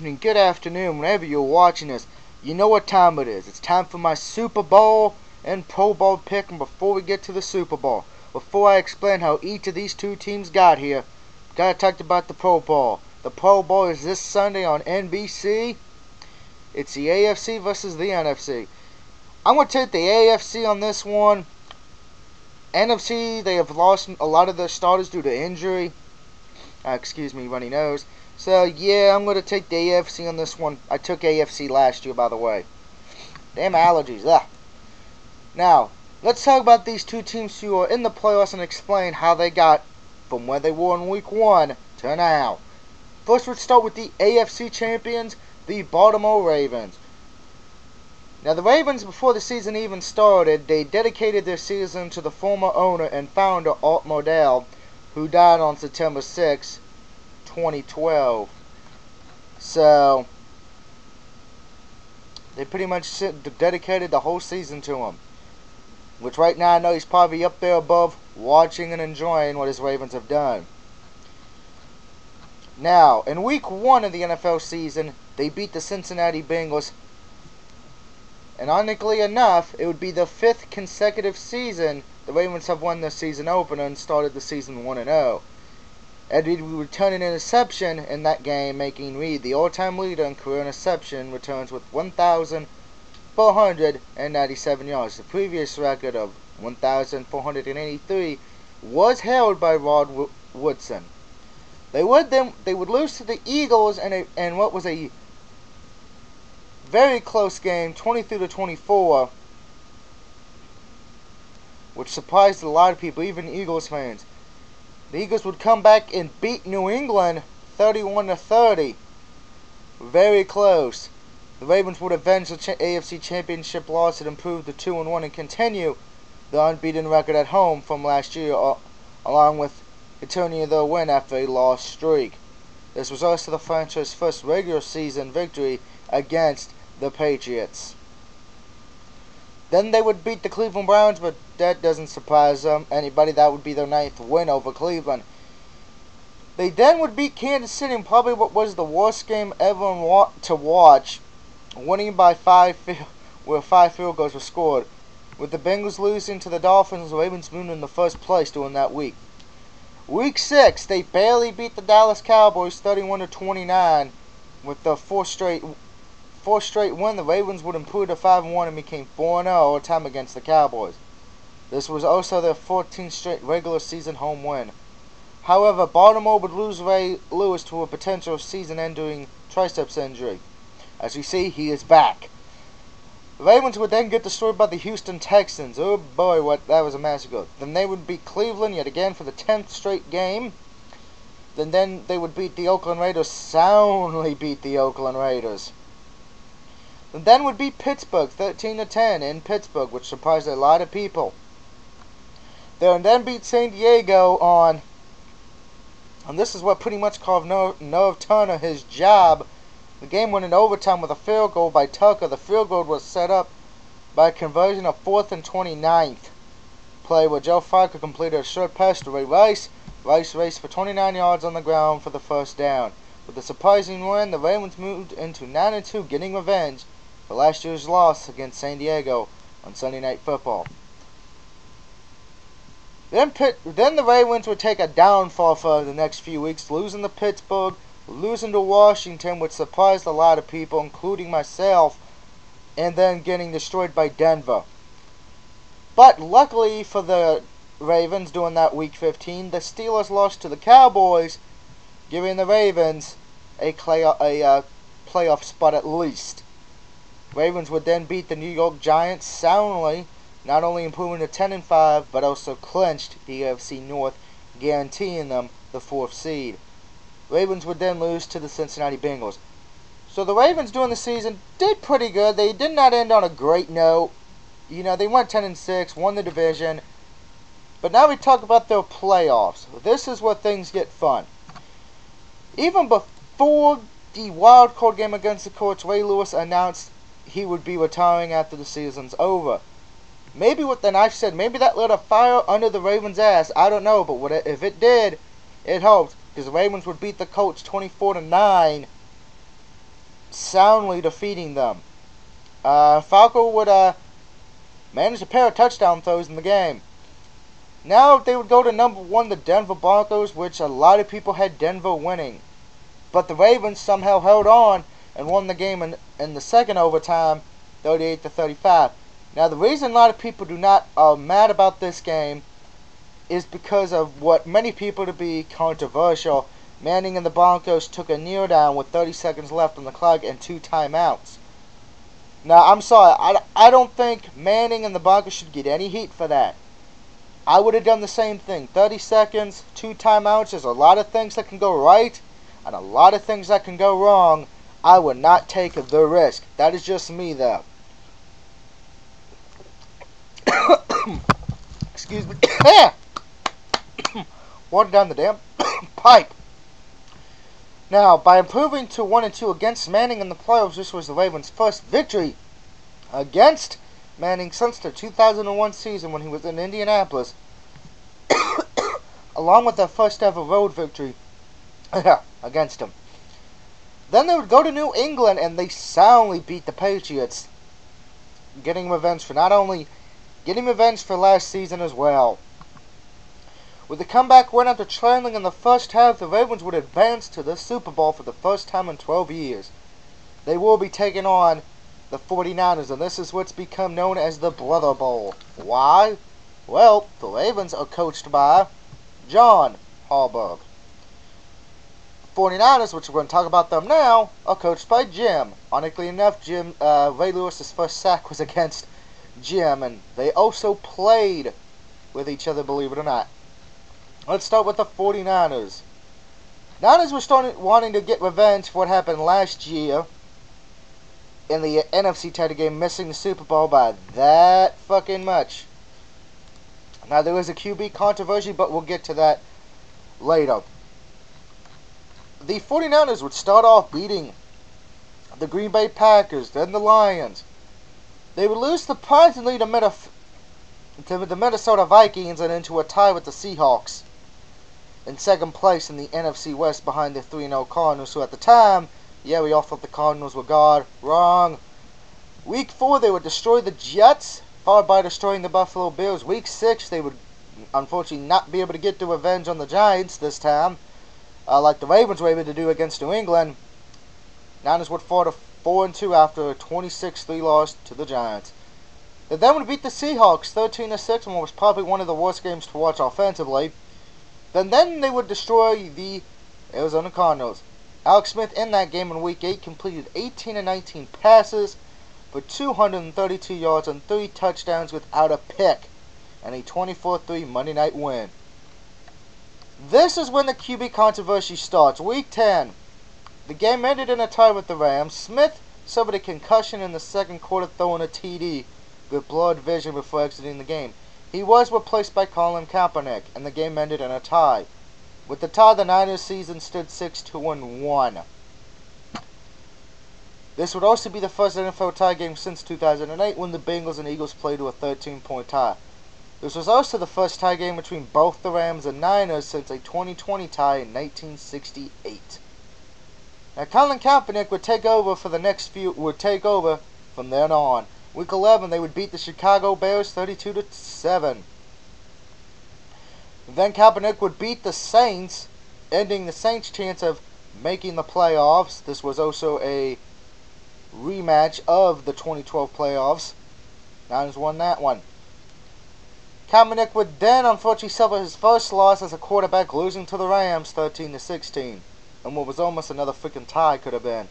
evening, good afternoon, whenever you're watching this. You know what time it is. It's time for my Super Bowl and Pro Bowl pick. And before we get to the Super Bowl, before I explain how each of these two teams got here, gotta talk about the Pro Bowl. The Pro Bowl is this Sunday on NBC. It's the AFC versus the NFC. I'm going to take the AFC on this one. NFC, they have lost a lot of their starters due to injury. Excuse me, runny nose. So, yeah, I'm going to take the AFC on this one. I took AFC last year, by the way. Damn allergies. Ugh. Now, let's talk about these two teams who are in the playoffs and explain how they got from where they were in Week 1 to now. First, let's start with the AFC champions, the Baltimore Ravens. Now, the Ravens, before the season even started, they dedicated their season to the former owner and founder, Art Modell, who died on September 6, 2012. So, they pretty much dedicated the whole season to him. Which right now I know he's probably up there above, watching and enjoying what his Ravens have done. Now, in Week 1 of the NFL season, they beat the Cincinnati Bengals. And ironically enough, it would be the 5th consecutive season the Ravens have won their season opener and started the season 1-0. Eddie would return an interception in that game, making Reed the all-time leader in career interception returns with 1,497 yards. The previous record of 1,483 was held by Rod Woodson. They would lose to the Eagles in what was a very close game, 23-24, which surprised a lot of people, even Eagles fans. The Eagles would come back and beat New England 31-30. Very close. The Ravens would avenge the AFC Championship loss and improve to 2-1 and continue the unbeaten record at home from last year, along with continuing their win after a loss streak. This was also the franchise's first regular season victory against the Patriots. Then they would beat the Cleveland Browns, but that doesn't surprise anybody. That would be their 9th win over Cleveland. They then would beat Kansas City in probably what was the worst game ever to watch, winning by 5 field goals were scored. With the Bengals losing to the Dolphins, the Ravens moved in the first place during that week. Week 6, they barely beat the Dallas Cowboys 31-29 with the fourth straight win. The Ravens would improve to 5-1 and became 4-0 all time against the Cowboys. This was also their 14th straight regular season home win. However, Baltimore would lose Ray Lewis to a potential season-ending triceps injury. As you see, he is back. The Ravens would then get destroyed by the Houston Texans. Oh boy, that was a massacre. Then they would beat Cleveland yet again for the 10th straight game. Then they would beat the Oakland Raiders, soundly beat the Oakland Raiders. And then would beat Pittsburgh 13-10 in Pittsburgh, which surprised a lot of people. They would then beat San Diego and this is what pretty much cost Norv Turner his job. The game went in overtime with a field goal by Tucker. The field goal was set up by a conversion of 4th and 29th play where Joe Flacco completed a short pass to Ray Rice. Rice raced for 29 yards on the ground for the first down. With a surprising win, the Ravens moved into 9-2, getting revenge for last year's loss against San Diego on Sunday Night Football. Then the Ravens would take a downfall for the next few weeks, losing to Pittsburgh, losing to Washington, which surprised a lot of people, including myself, and then getting destroyed by Denver. But luckily for the Ravens during that Week 15, the Steelers lost to the Cowboys, giving the Ravens a playoff spot at least. Ravens would then beat the New York Giants soundly, not only improving to 10-5, but also clinched the AFC North, guaranteeing them the 4th seed. Ravens would then lose to the Cincinnati Bengals. So the Ravens during the season did pretty good. They did not end on a great note. You know, they went 10-6, won the division. But now we talk about their playoffs. This is where things get fun. Even before the wild card game against the Colts, Ray Lewis announced he would be retiring after the season's over. Maybe what the knife said, maybe that lit a fire under the Ravens' ass. I don't know, but if it did, it helped, because the Ravens would beat the Colts 24-9 soundly defeating them. Falco would manage a pair of touchdown throws in the game. Now they would go to number 1, the Denver Broncos, which a lot of people had Denver winning. But the Ravens somehow held on and won the game in the second overtime, 38-35. Now the reason a lot of people are mad about this game is because of what many people to be controversial. Manning and the Broncos took a kneel down with 30 seconds left on the clock and 2 timeouts. Now, I'm sorry, I don't think Manning and the Broncos should get any heat for that. I would have done the same thing. 30 seconds, 2 timeouts, there's a lot of things that can go right and a lot of things that can go wrong. I would not take the risk. That is just me, though. Excuse me. Water down the damn pipe. Now, by improving to 1-2 against Manning in the playoffs, this was the Ravens' first victory against Manning since the 2001 season when he was in Indianapolis, along with their first ever road victory against him. Then they would go to New England and they soundly beat the Patriots, getting revenge for last season as well. With the comeback win after trailing in the first half, the Ravens would advance to the Super Bowl for the first time in 12 years. They will be taking on the 49ers, and this is what's become known as the Brother Bowl. Why? Well, the Ravens are coached by John Harbaugh. 49ers, which we're going to talk about them now, are coached by Jim. Ironically enough, Ray Lewis's first sack was against Jim, and they also played with each other, believe it or not. Let's start with the 49ers. Niners were wanting to get revenge for what happened last year in the NFC title game, missing the Super Bowl by that fucking much. Now, there is a QB controversy, but we'll get to that later. The 49ers would start off beating the Green Bay Packers, then the Lions. They would lose surprisingly to the Minnesota Vikings and into a tie with the Seahawks in second place in the NFC West behind the 3-0 Cardinals, who at the time, yeah, we all thought the Cardinals were God. Wrong. Week 4, they would destroy the Jets, followed by destroying the Buffalo Bills. Week 6, they would unfortunately not be able to get the revenge on the Giants this time, like the Ravens were able to do against New England. Niners would fall to 4-2 after a 26-3 loss to the Giants. They then would beat the Seahawks 13-6 in what was probably one of the worst games to watch offensively. Then they would destroy the Arizona Cardinals. Alex Smith in that game in Week 8 completed 18-19 passes for 232 yards and 3 touchdowns without a pick, and a 24-3 Monday night win. This is when the QB controversy starts. Week 10. The game ended in a tie with the Rams. Smith suffered a concussion in the second quarter, throwing a TD with blurred vision before exiting the game. He was replaced by Colin Kaepernick, and the game ended in a tie. With the tie, the Niners' season stood 6-1. This would also be the first NFL tie game since 2008, when the Bengals and Eagles played to a 13-point tie. This was also the first tie game between both the Rams and Niners since a 2020 tie in 1968. Now, Colin Kaepernick would take over from then on. Week 11, they would beat the Chicago Bears 32-7. Then Kaepernick would beat the Saints, ending the Saints' chance of making the playoffs. This was also a rematch of the 2012 playoffs. Niners won that one. Kaepernick would then unfortunately suffer his first loss as a quarterback, losing to the Rams 13-16. And what was almost another freaking tie could have been.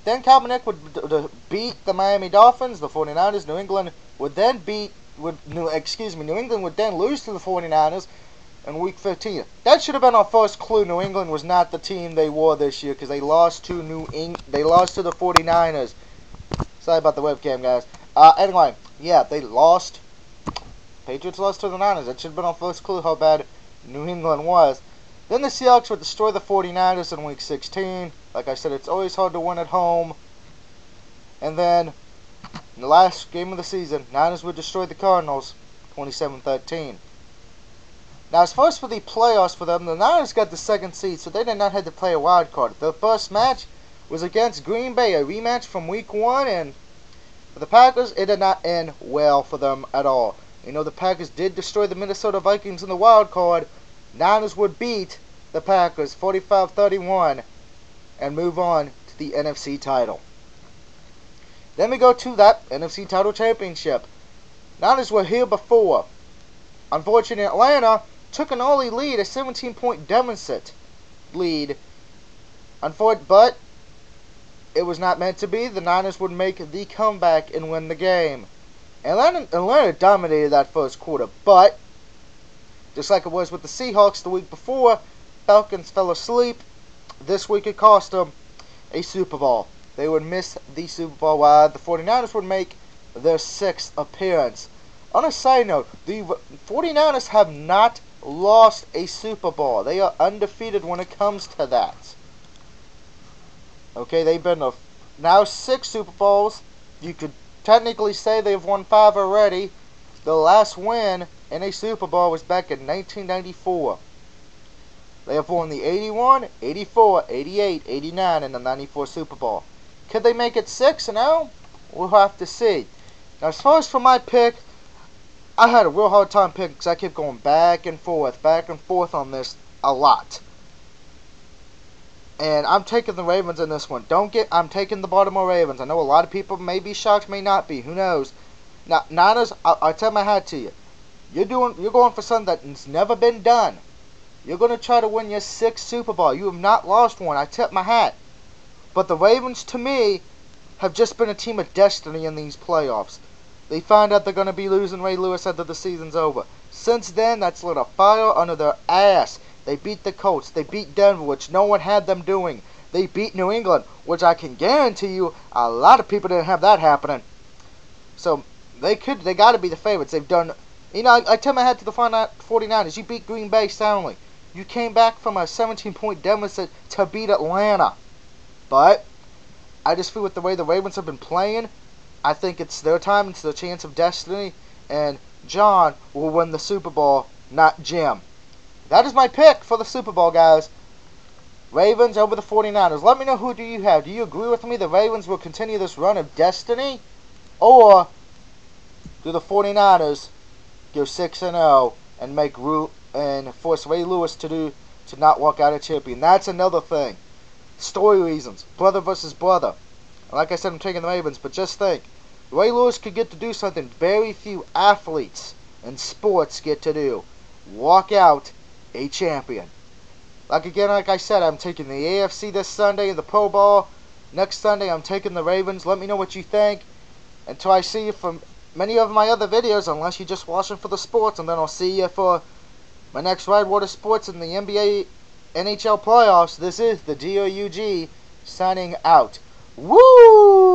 Then Kaepernick would beat the Miami Dolphins, the 49ers. New England would then New England would then lose to the 49ers in Week 15. That should have been our first clue. New England was not the team they were this year because they lost to They lost to the 49ers. Sorry about the webcam, guys. Anyway, yeah, they lost. Patriots lost to the Niners. That should have been our first clue how bad New England was. Then the Seahawks would destroy the 49ers in Week 16. Like I said, it's always hard to win at home. And then, in the last game of the season, Niners would destroy the Cardinals 27-13. Now, as far as for the playoffs for them, the Niners got the second seed, so they did not have to play a wild card. Their first match was against Green Bay, a rematch from Week 1, and for the Packers, it did not end well for them at all. You know, the Packers did destroy the Minnesota Vikings in the wild card. Niners would beat the Packers 45-31 and move on to the NFC title. Then we go to that NFC title championship. Niners were here before. Unfortunately, Atlanta took an early lead, a 17-point deficit lead. But it was not meant to be. The Niners would make the comeback and win the game. Atlanta dominated that first quarter, but just like it was with the Seahawks the week before, Falcons fell asleep. This week it cost them a Super Bowl. They would miss the Super Bowl while the 49ers would make their 6th appearance. On a side note, the 49ers have not lost a Super Bowl. They are undefeated when it comes to that. Okay, they've been to now 6 Super Bowls. You could technically say they've won 5 already. The last win in a Super Bowl was back in 1994. They have won the 81, 84, 88, 89, and the 94 Super Bowl. Could they make it 6 now? We'll have to see. Now, as far as for my pick, I had a real hard time picking because I kept going back and forth on this a lot. And I'm taking the Ravens in this one. I'm taking the Baltimore Ravens. I know a lot of people may be shocked, may not be. Who knows? Now, Niners, I tell my hat to you. You're going for something that's never been done. You're going to try to win your 6th Super Bowl. You have not lost one. I tip my hat. But the Ravens, to me, have just been a team of destiny in these playoffs. They find out they're going to be losing Ray Lewis after the season's over. Since then, that's lit a fire under their ass. They beat the Colts. They beat Denver, which no one had them doing. They beat New England, which I can guarantee you a lot of people didn't have that happening. So they got to be the favorites. They've done, I tell my hat to the 49ers. You beat Green Bay soundly. You came back from a 17-point deficit to beat Atlanta. But I just feel with the way the Ravens have been playing, I think it's their time. It's their chance of destiny. And John will win the Super Bowl, not Jim. That is my pick for the Super Bowl, guys. Ravens over the 49ers. Let me know who do you have. Do you agree with me the Ravens will continue this run of destiny? Or do the 49ers go 6-0 and make and force Ray Lewis to not walk out a champion? That's another thing. Story reasons. Brother versus brother. And like I said, I'm taking the Ravens, but just think. Ray Lewis could get to do something very few athletes in sports get to do. Walk out a champion. Like I said, I'm taking the AFC this Sunday in the Pro Bowl. Next Sunday, I'm taking the Ravens. Let me know what you think. Until I see you from many of my other videos, unless you're just watching for the sports, and then I'll see you for my next Ride Water Sports in the NBA NHL playoffs. This is the DOUG signing out. Woo!